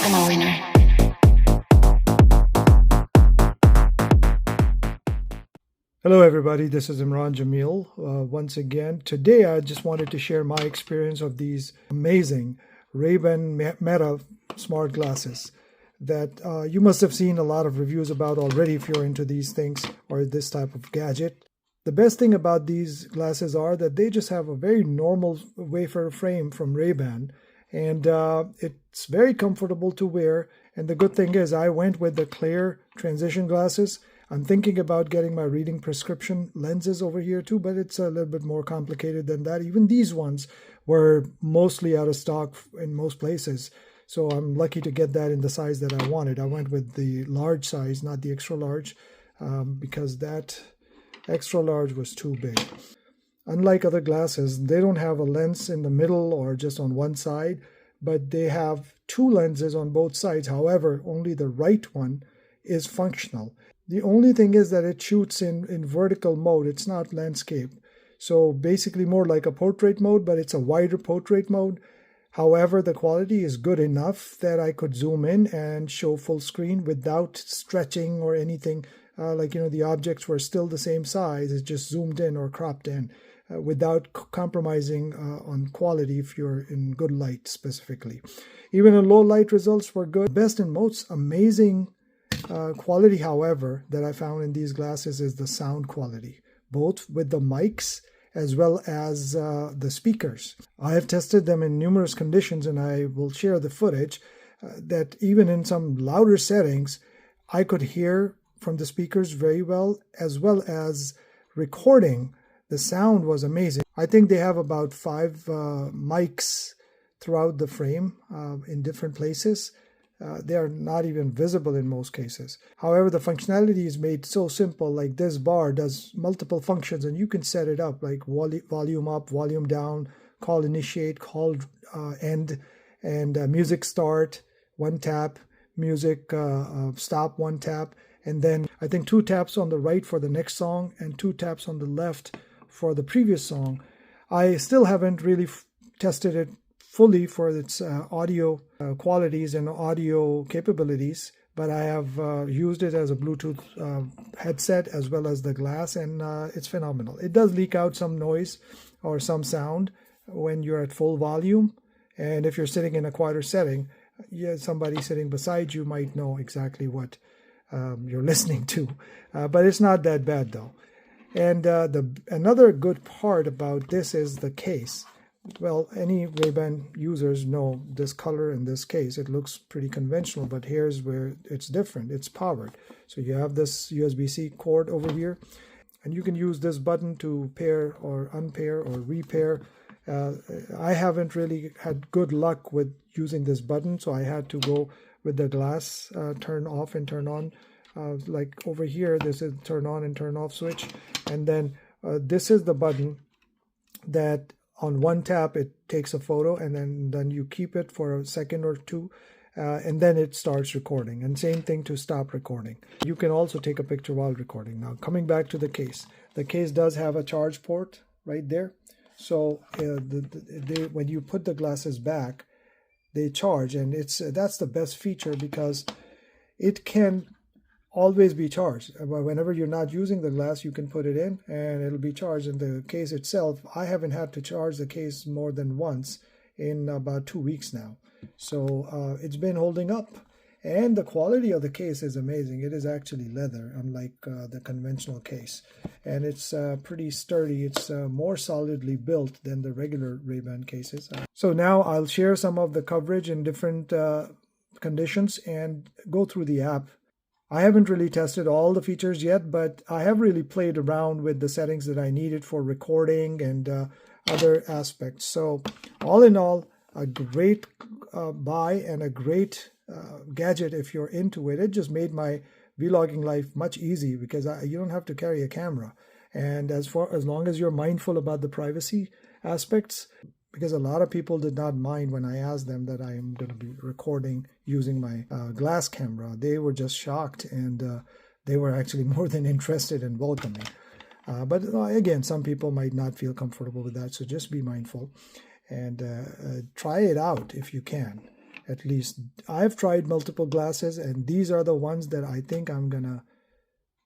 I'm a winner. Hello everybody, this is Imran Jamil. Once again, today I just wanted to share my experience of these amazing Ray-Ban smart glasses that you must have seen a lot of reviews about already if you're into these things or this type of gadget. The best thing about these glasses are that they just have a very normal wafer frame from Ray-Ban, and it's very comfortable to wear. And the good thing is I went with the clear transition glasses. I'm thinking about getting my reading prescription lenses over here too, but it's a little bit more complicated than that. Even these ones were mostly out of stock in most places. So I'm lucky to get that in the size that I wanted. I went with the large size, not the extra large, because that extra large was too big. Unlike other glasses, they don't have a lens in the middle or just on one side, but they have two lenses on both sides. However, only the right one is functional. The only thing is that it shoots in vertical mode. It's not landscape. So basically more like a portrait mode, but it's a wider portrait mode. However, the quality is good enough that I could zoom in and show full screen without stretching or anything. The objects were still the same size. It's just zoomed in or cropped in without compromising on quality if you're in good light specifically. Even in low light results were good. Best and most amazing quality, however, that I found in these glasses is the sound quality, both with the mics as well as the speakers. I have tested them in numerous conditions, and I will share the footage that even in some louder settings, I could hear from the speakers very well as recording. The sound was amazing. I think they have about 5 mics throughout the frame in different places. They are not even visible in most cases. However, the functionality is made so simple, like this bar does multiple functions and you can set it up like volume up, volume down, call initiate, call end, and music start, one tap, music stop, one tap, and then I think 2 taps on the right for the next song and 2 taps on the left for the previous song. I still haven't really tested it fully for its audio qualities and audio capabilities, but I have used it as a Bluetooth headset as well as the glass, and it's phenomenal. It does leak out some noise or some sound when you're at full volume, and if you're sitting in a quieter setting, somebody sitting beside you might know exactly what you're listening to, but it's not that bad though. And another good part about this is the case. Well, any Ray-Ban users know this color in this case. It looks pretty conventional, but here's where it's different. It's powered. So you have this USB-C cord over here, and you can use this button to pair or unpair or repair. I haven't really had good luck with using this button, so I had to go with the glass turn off and turn on. Like over here, this is turn on and turn off switch. And then this is the button that on one tap, it takes a photo, and then you keep it for a second or two, and then it starts recording. And same thing to stop recording. You can also take a picture while recording. Now, coming back to the case does have a charge port right there. So when you put the glasses back, they charge, and that's the best feature because it can always be charged. Whenever you're not using the glass, you can put it in and it'll be charged. In the case itself, I haven't had to charge the case more than once in about 2 weeks now. So it's been holding up, and the quality of the case is amazing. It is actually leather, unlike the conventional case, and it's pretty sturdy. It's more solidly built than the regular Ray-Ban cases. So now I'll share some of the coverage in different conditions and go through the app. I haven't really tested all the features yet, but I have really played around with the settings that I needed for recording and other aspects. So all in all, a great buy and a great gadget if you're into it. It just made my vlogging life much easier because you don't have to carry a camera. And as long as you're mindful about the privacy aspects, because a lot of people did not mind when I asked them that I am going to be recording using my glass camera. They were just shocked, and they were actually more than interested and welcoming. But again, some people might not feel comfortable with that, so just be mindful and try it out if you can. At least I've tried multiple glasses, and these are the ones that I think I'm gonna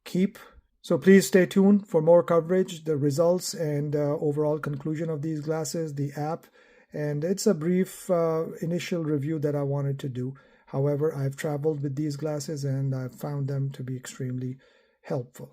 keep. So please stay tuned for more coverage, the results, and overall conclusion of these glasses, the app. And it's a brief initial review that I wanted to do. However, I've traveled with these glasses and I've found them to be extremely helpful.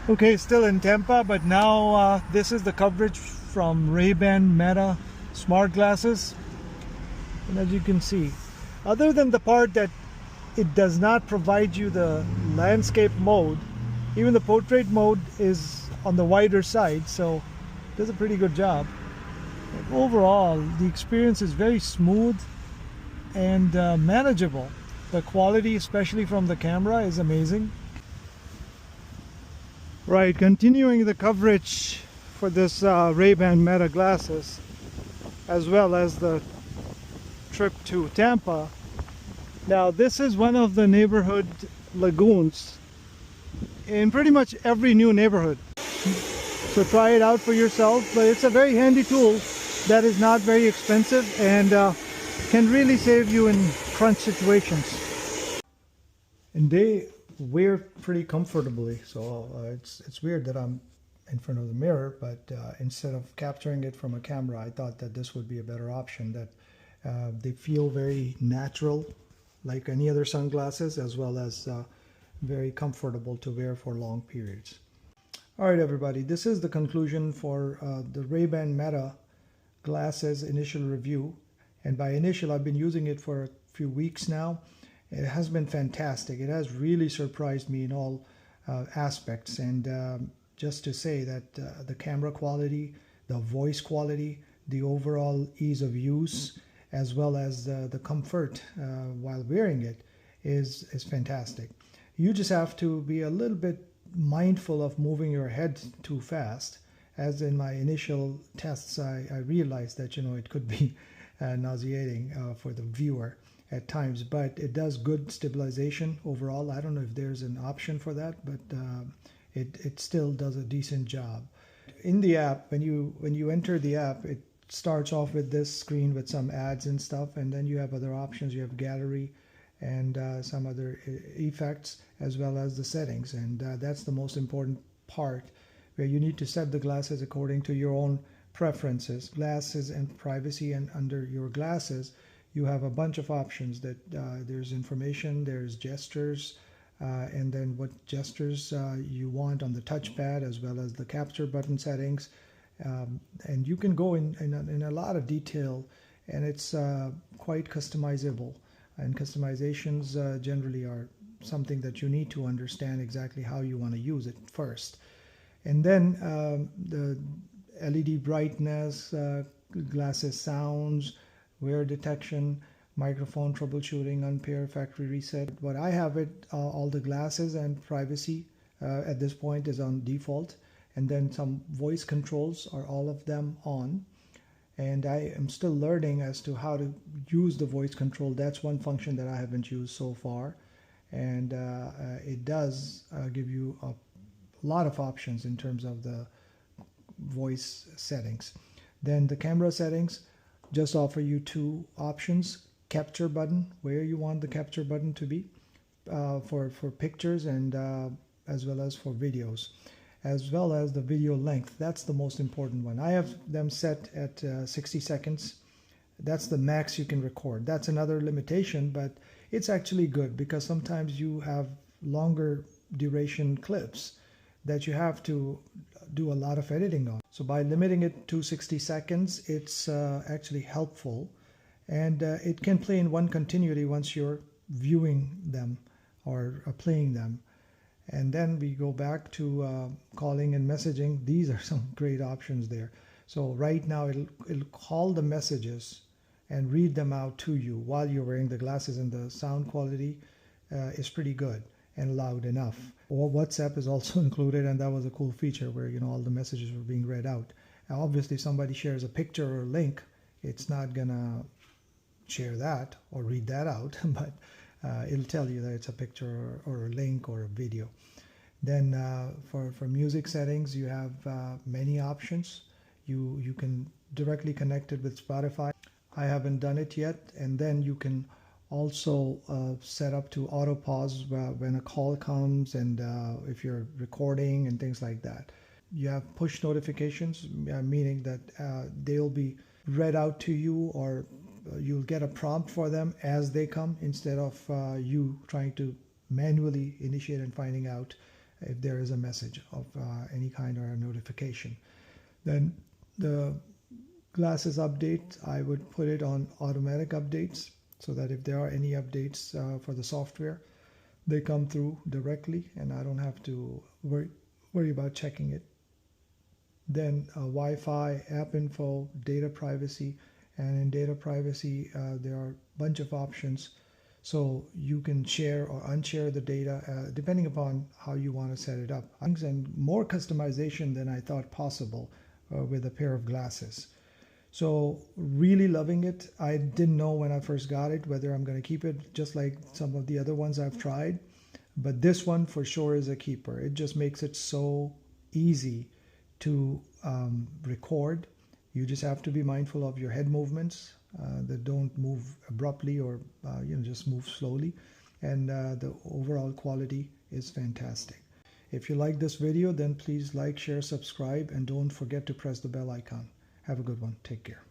Okay, still in Tampa, but now this is the coverage from raybanmeta smart glasses. And as you can see, other than the part that it does not provide you the landscape mode, even the portrait mode is on the wider side, so it does a pretty good job. But overall, the experience is very smooth and manageable. The quality, especially from the camera, is amazing. Right, continuing the coverage for this raybanmeta glasses, as well as the trip to Tampa. Now, this is one of the neighborhood lagoons in pretty much every new neighborhood. So try it out for yourself, but it's a very handy tool that is not very expensive and can really save you in crunch situations. And they wear pretty comfortably, so it's weird that I'm in front of the mirror, but instead of capturing it from a camera, I thought that this would be a better option. That they feel very natural, like any other sunglasses, as well as very comfortable to wear for long periods. All right, everybody, this is the conclusion for the raybanmeta glasses initial review. And by initial, I've been using it for a few weeks now. It has been fantastic. It has really surprised me in all aspects. And just to say that the camera quality, the voice quality, the overall ease of use, as well as the comfort while wearing it is fantastic. You just have to be a little bit mindful of moving your head too fast. As in my initial tests, I realized that, it could be nauseating for the viewer at times, but it does good stabilization overall. I don't know if there's an option for that, but it still does a decent job. In the app, when you enter the app, it starts off with this screen with some ads and stuff, and then you have other options. You have gallery and some other effects, as well as the settings, and that's the most important part, where you need to set the glasses according to your own preferences. Glasses and privacy, and under your glasses you have a bunch of options that there's information, there's gestures, and then what gestures you want on the touchpad, as well as the capture button settings, and you can go in a lot of detail, and it's quite customizable. And customizations generally are something that you need to understand exactly how you want to use it first. And then the LED brightness, glasses sounds, wear detection, microphone troubleshooting, unpair, factory reset. But I have it, all the glasses and privacy at this point is on default. And then some voice controls are all of them on. And I am still learning as to how to use the voice control. That's one function that I haven't used so far. And it does give you a lot of options in terms of the voice settings. Then the camera settings just offer you two options: capture button, where you want the capture button to be for pictures, and as well as for videos, as well as the video length. That's the most important one. I have them set at 60 seconds. That's the max you can record. That's another limitation, but it's actually good, because sometimes you have longer duration clips that you have to do a lot of editing on. So by limiting it to 60 seconds, it's actually helpful, and it can play in one continuity once you're viewing them or playing them. And then we go back to calling and messaging. These are some great options there. So right now it'll call the messages and read them out to you while you're wearing the glasses, and the sound quality is pretty good and loud enough. Or WhatsApp is also included, and that was a cool feature where all the messages were being read out. Now, obviously, if somebody shares a picture or a link, it's not gonna share that or read that out, but it'll tell you that it's a picture or a link or a video. Then for music settings, you have many options. You can directly connect it with Spotify. I haven't done it yet. And then you can also set up to auto pause when a call comes, and if you're recording and things like that. You have push notifications, meaning that they'll be read out to you, or you'll get a prompt for them as they come, instead of you trying to manually initiate and finding out if there is a message of any kind or a notification. Then the glasses update, I would put it on automatic updates, so that if there are any updates for the software, they come through directly and I don't have to worry about checking it. Then Wi-Fi, app info, data privacy, and in data privacy there are a bunch of options, so you can share or unshare the data depending upon how you want to set it up. And more customization than I thought possible with a pair of glasses. So really loving it. I didn't know when I first got it whether I'm going to keep it, just like some of the other ones I've tried, but this one for sure is a keeper. It just makes it so easy to record. You just have to be mindful of your head movements that don't move abruptly, or just move slowly, and the overall quality is fantastic. If you like this video, then please like, share, subscribe, and don't forget to press the bell icon. Have a good one. Take care.